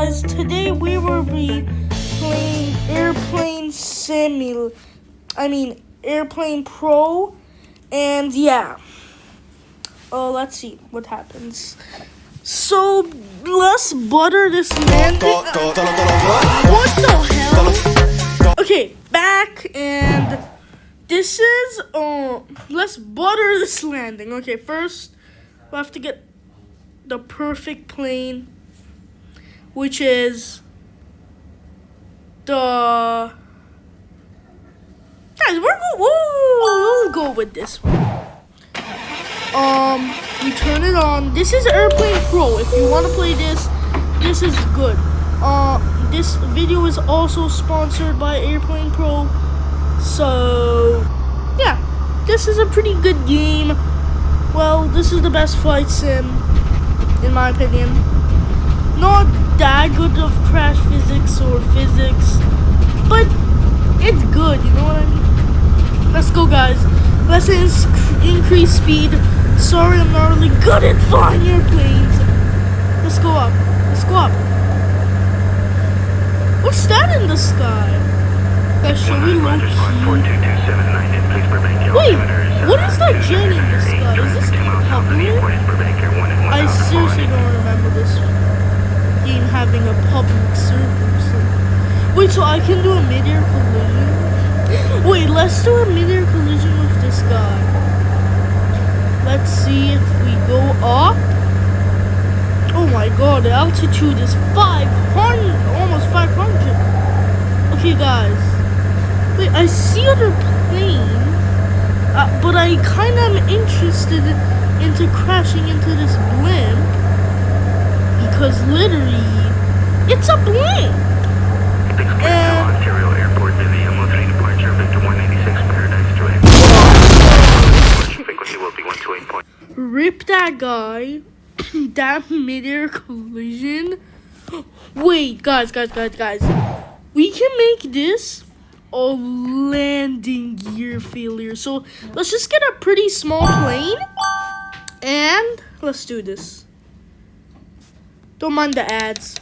guys, today we will be playing Airplane Pro, and yeah. Let's see what happens. So let's butter this landing. What the hell? Okay, back, and this is let's butter this landing. Okay, first we have to get the perfect plane, which is the guys. We'll go with this one. We turn it on. This is Airplane Pro. If you want to play this, this is good. This video is also sponsored by Airplane Pro. So yeah, this is a pretty good game. Well, this is the best flight sim, in my opinion. Not that good of crash physics or physics, but it's good, you know what I mean? Let's go, guys. Let's increase speed. Sorry, I'm not really good at flying airplanes. Let's go up. Let's go up. What's that in the sky? Guys, should we low key? Wait, what is that jet in the sky? Is this game public? I seriously don't remember this game having a public server. Wait, so I can do a mid-air collision? Wait, let's do a mid-air collision with this guy. Let's see if we go up. Oh my god, the altitude is 500, almost 500. Okay, guys. Wait, I see other planes, but I kind of am interested into crashing into this blimp because literally, it's a blimp. And Ontario Airport, busy MO3 departure, Victor 196 Paradise Drive. Frequency will be 128. Rip that guy. That mid-air collision. Wait, guys. We can make this a landing gear failure. So let's just get a pretty small plane and let's do this. Don't mind the ads.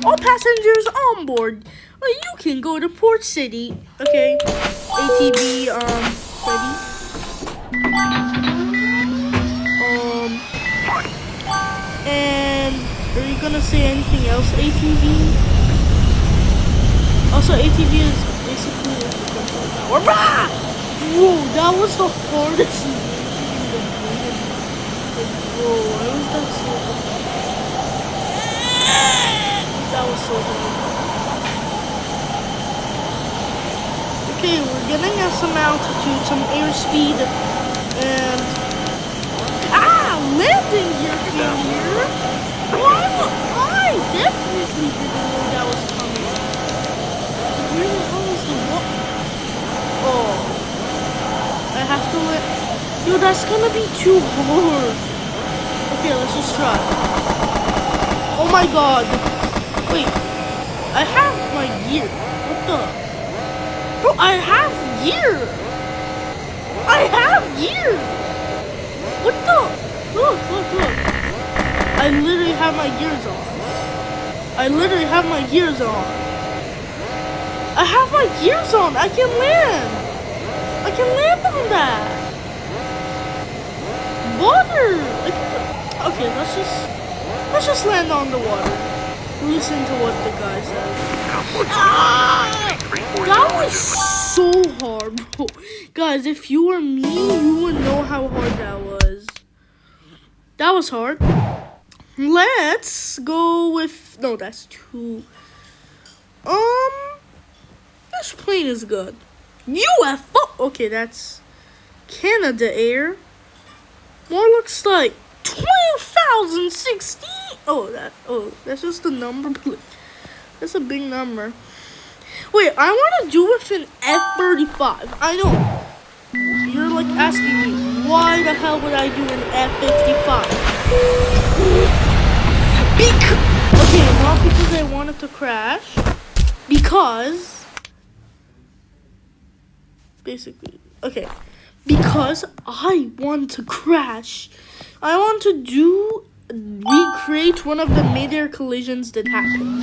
All passengers on board. You can go to Port City. Okay. ATV, ready? And are you gonna say anything else, ATV? Also, ATV is basically like the control tower. Whoa, that was the hardest landing in the plane. Whoa, why was that so hard? That was so hard. Okay, we're getting at some altitude, some airspeed, and landing gear failure. Well, I definitely didn't know that was coming. Where the hell is the what? Oh, I have to let. Yo, that's gonna be too hard. Okay, let's just try. Oh my god. Wait, I have my gear. What the? Bro, I have gear. I have gear. What the? Look. I literally have my gears on. I have my gears on. I can land on that. Water. Okay, let's just land on the water. Listen to what the guy says. That was so hard, bro. Guys, if you were me, you would know how hard that was. That was hard. Let's go with... No, that's two. This plane is good. UFO! Okay, that's Canada Air. More looks like 12,060. That's just the number. That's a big number. Wait, I want to do with an F-35. I know. You're like asking me, why the hell would I do an F-55? Okay, not because I wanted to crash. Because I want to crash. I want to do recreate one of the mid-air collisions that happened.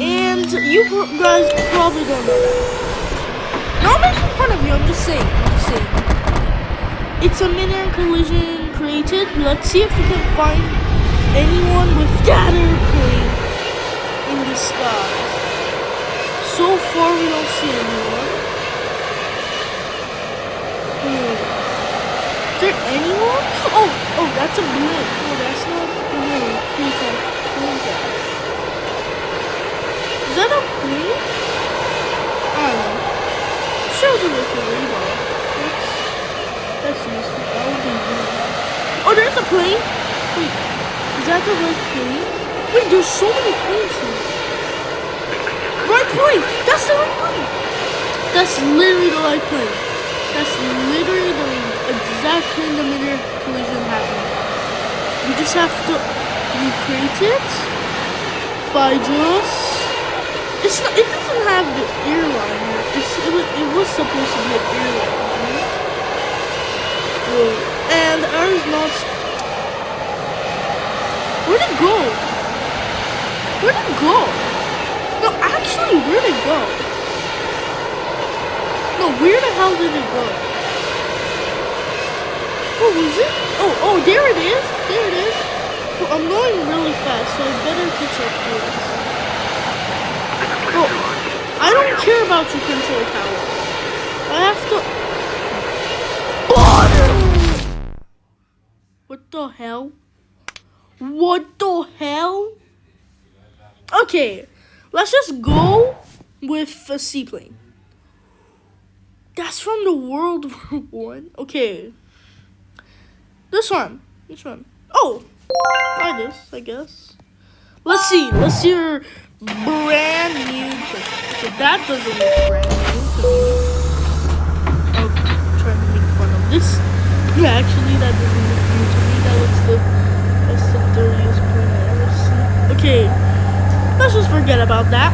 And you guys probably don't know that. Not making fun of you, I'm just saying. It's a mid-air collision created. Let's see if we can find anyone with that airplane in the skies. So far, we don't see anyone. Is there anyone? Oh, that's a blimp. No, that's not the name. Plane crash. Is that a plane? I don't know. Shows a little radar. That's useful. That would be really nice. Oh, there's a plane. Wait, is that the right plane? Wait, there's so many planes here. Right plane. That's the right plane. That's literally the right plane. That's literally the exact plane the mid-air collision happened. We just have to recreate it by just. It's not. It doesn't have the airliner. It was supposed to be an airliner. And ours not. Where'd it go? No, actually, where'd it go? No, where the hell did it go? Oh, was it? Oh, there it is. Well, I'm going really fast, so I better catch up to it. Oh, I don't care about your control tower. I have to. What the hell? Okay, let's just go with a seaplane. That's from the World War I. Okay. This one. Oh, try this, I guess. Let's see your brand new plane. Okay, that doesn't look brand new to me. I'm trying to make fun of this. Yeah, actually, that doesn't look new to me. That's the dirtiest plane I ever seen. Okay, let's just forget about that.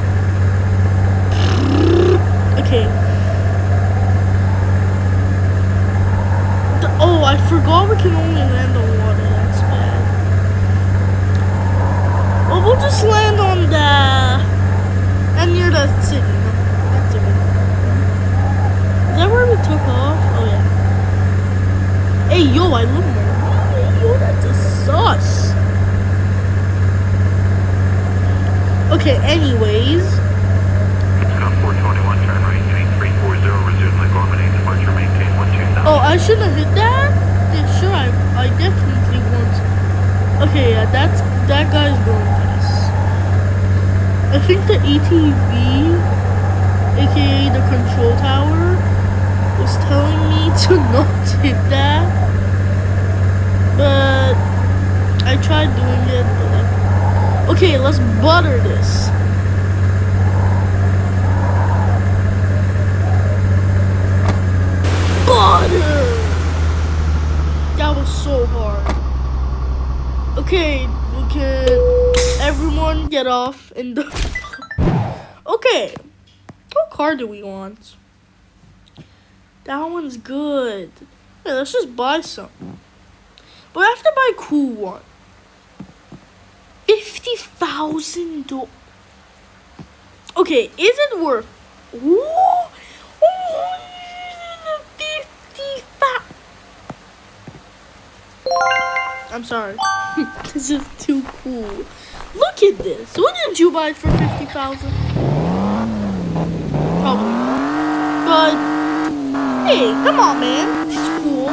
Okay. Oh, I forgot we can only land on water. That's bad. Well, we'll just land on and near the city. No, that's it. Is that where we took off? Oh yeah. Hey yo, I love my. Hey yo, that's a sus. Okay. Anyways. Scott 421, turn right, 8340, resume like Gorman, departure, maintain 12000. Oh, I shouldn't have hit that? Yeah, sure, I definitely want to. Okay, yeah, that guy's going fast. I think the ATV, aka the control tower, was telling me to not hit that. But I tried doing it, but okay, let's butter this. That was so hard. Okay, we can everyone get off in the. Okay, what car do we want? That one's good. Yeah, let's just buy some. But I have to buy a cool one. $50,000. Okay, is it worth? Ooh. I'm sorry. This is too cool. Look at this. What did you buy it for 50,000? Probably not. But hey, come on, man. It's cool.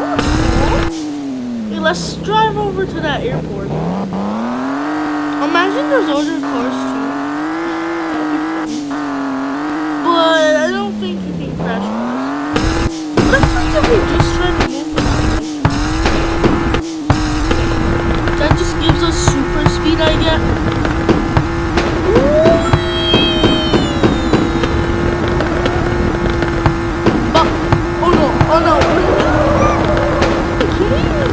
Hey, let's drive over to that airport. Imagine there's other cars too. That'd be fun. But I don't think you can crash cars. What if we just try to move them? That just gives us super speed, I guess. But, oh no. Can we even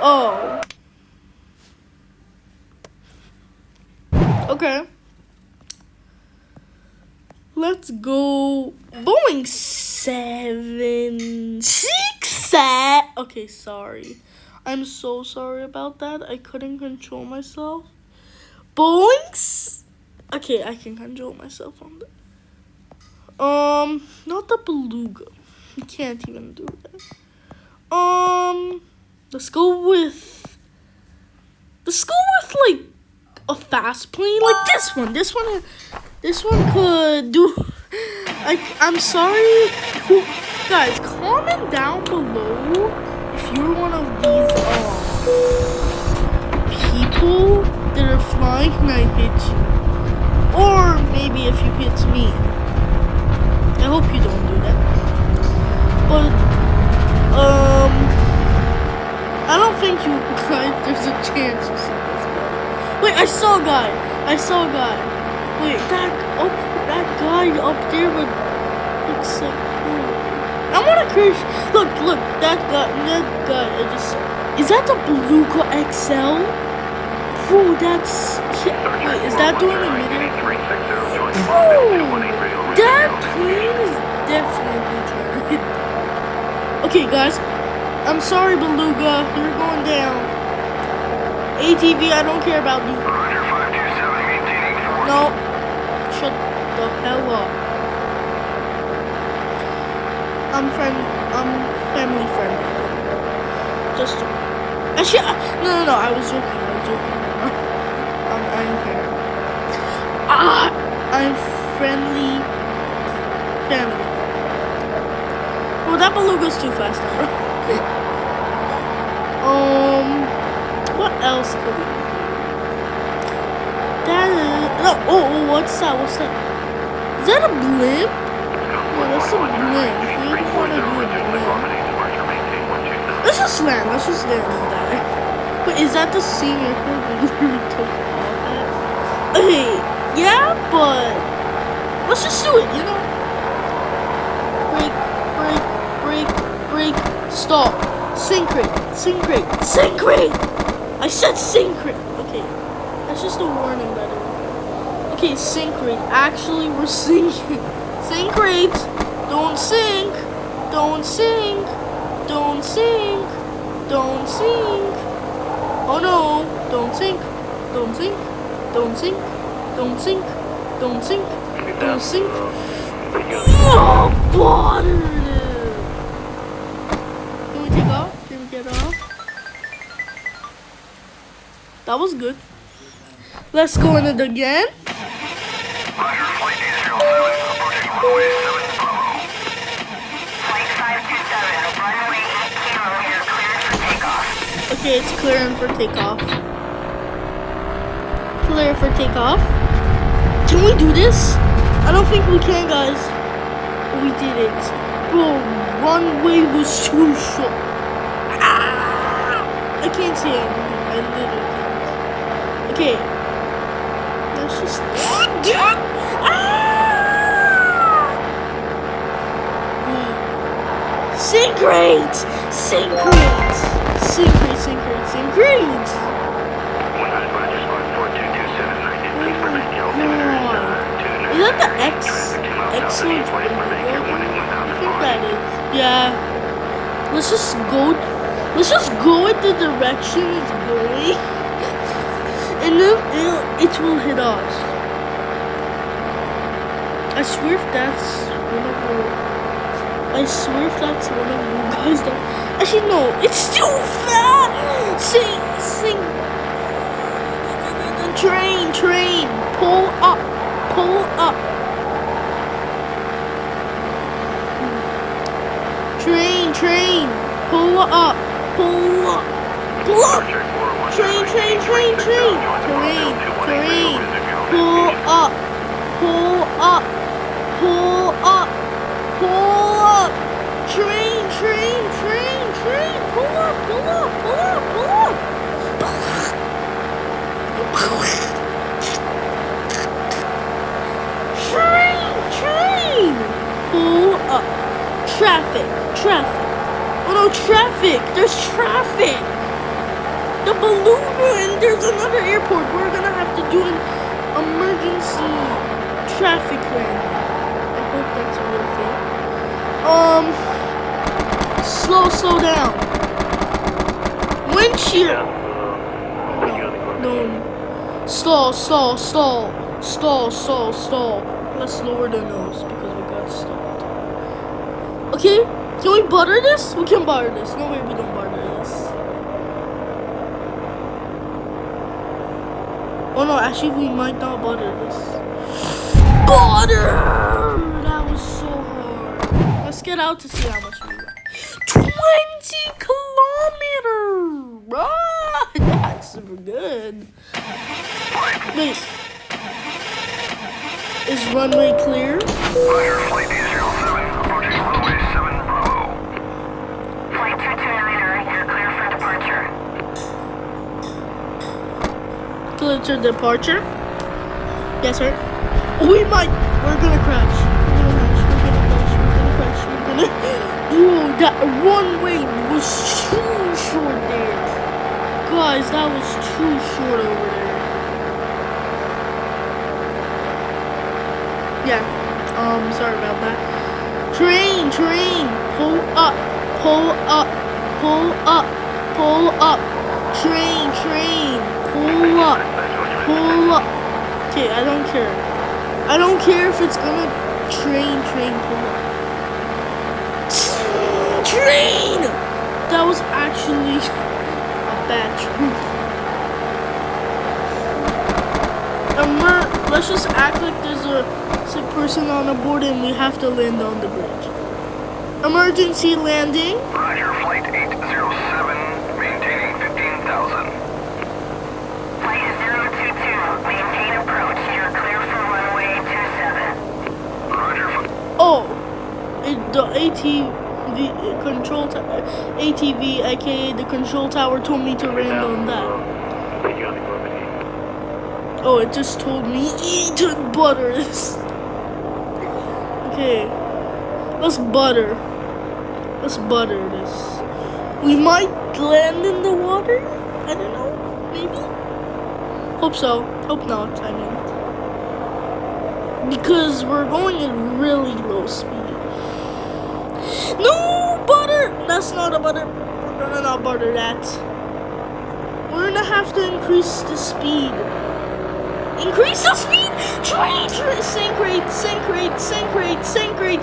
Oh. Okay. Let's go. Boeing 7, 6, 7. Okay, sorry. I'm so sorry about that. I couldn't control myself. Boinks. Okay, I can control myself on that. Not the beluga. You can't even do that. Let's go with like a fast plane, like this one. This one could do. I'm sorry, guys. Comment down below if you're one of these people that are flying and I hit you, or maybe if you hit me. I hope you don't do that. But I don't think you guys. There's a chance you see this. Wait, I saw a guy. Wait, that guy up there would looks so cool. I wanna crash. Look, that guy. I just. Is that the Beluga XL? Bro, that's. Wait, is that doing a minute? Bro, that plane is definitely trying to hit. Okay, guys. I'm sorry, Beluga. You're going down. ATV, I don't care about you. No. Shut the hell up. I'm family friendly. Just joking. Actually, no. I was joking. I don't care. I'm friendly family. Well, that Beluga's too fast now. What else could we do? That is... Oh, what's that? Is that a blimp? No, that's a blimp. We don't want to do a blimp. Let's just land on that. But is that the same airport we literally took off at? Okay, yeah, but... let's just do it, you know? Break, stop. Sync rate. I said sync rate. Okay, that's just a warning, by the way. Okay, sync rate. Actually, we're sinking. Sync rate. Don't sink. Oh no. Don't sink. Oh, water. Can we take off? Can we get off? That was good. Let's go in it again. Okay, it's clearing for takeoff. Clear for takeoff. Can we do this? I don't think we can, guys. But we did it. Bro, runway was too short. I can't see anything. I literally can't. Okay. Let's just... Sync rate! Is that the excellent Beluga? I think that is. Yeah. Let's just go with the direction it's going. And then it will hit us. I swear if that's one of you guys that... Actually, no. It's too fast! Sing. Train. Pull up. Train. Pull up. Train. Pull up. Train. Pull up. Train. Pull up. Traffic. Oh no, traffic. There's traffic. The Beluga, and there's another airport. We're gonna have to do an emergency traffic landing. I hope that's a real thing. Slow down. Windshield. No. Stall. Let's lower the nose because we got stopped. Okay, can we butter this? We can butter this. No way we don't butter this. Oh no, actually we might not butter this. Butter! That was so hard. Let's get out to see how much we got. 20 kilometers! Ah, that's super good. Wait. Is runway clear? Roger, flight 807, approaching runway 7 Bravo. Flight 229er, you're clear for departure. Clear to departure? Yes, sir. We're gonna crash. Whoa, that runway was too short there. Guys, that was too short over there. Yeah, sorry about that. Train, pull up. Train, pull up. Okay, I don't care. I don't care if it's gonna train, pull up. Train! That was actually a bad train. Let's just act like there's a sick person on the board and we have to land on the bridge. Emergency landing. Roger, flight 807, maintaining 15,000. Flight 022, maintain approach. You're clear for runway 27. Roger, Oh, the ATV, aka the control tower, told me to land on that. Oh, it just told me to butter this. Okay, let's butter this. We might land in the water. I don't know. Maybe. Hope so. Hope not. I mean, because we're going at really low speed. No butter. That's not a butter. We're gonna not butter that. We're gonna have to increase the speed. Increase the speed! Train! Sync rate,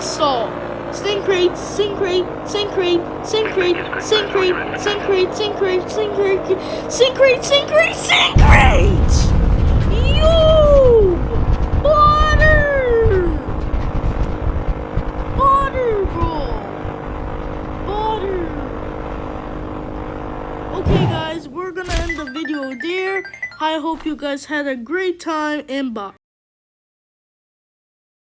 stall. Sync rate. Yo! Butter, bro. Butter. Okay, guys, we're gonna end the video there. I hope you guys had a great time and bye.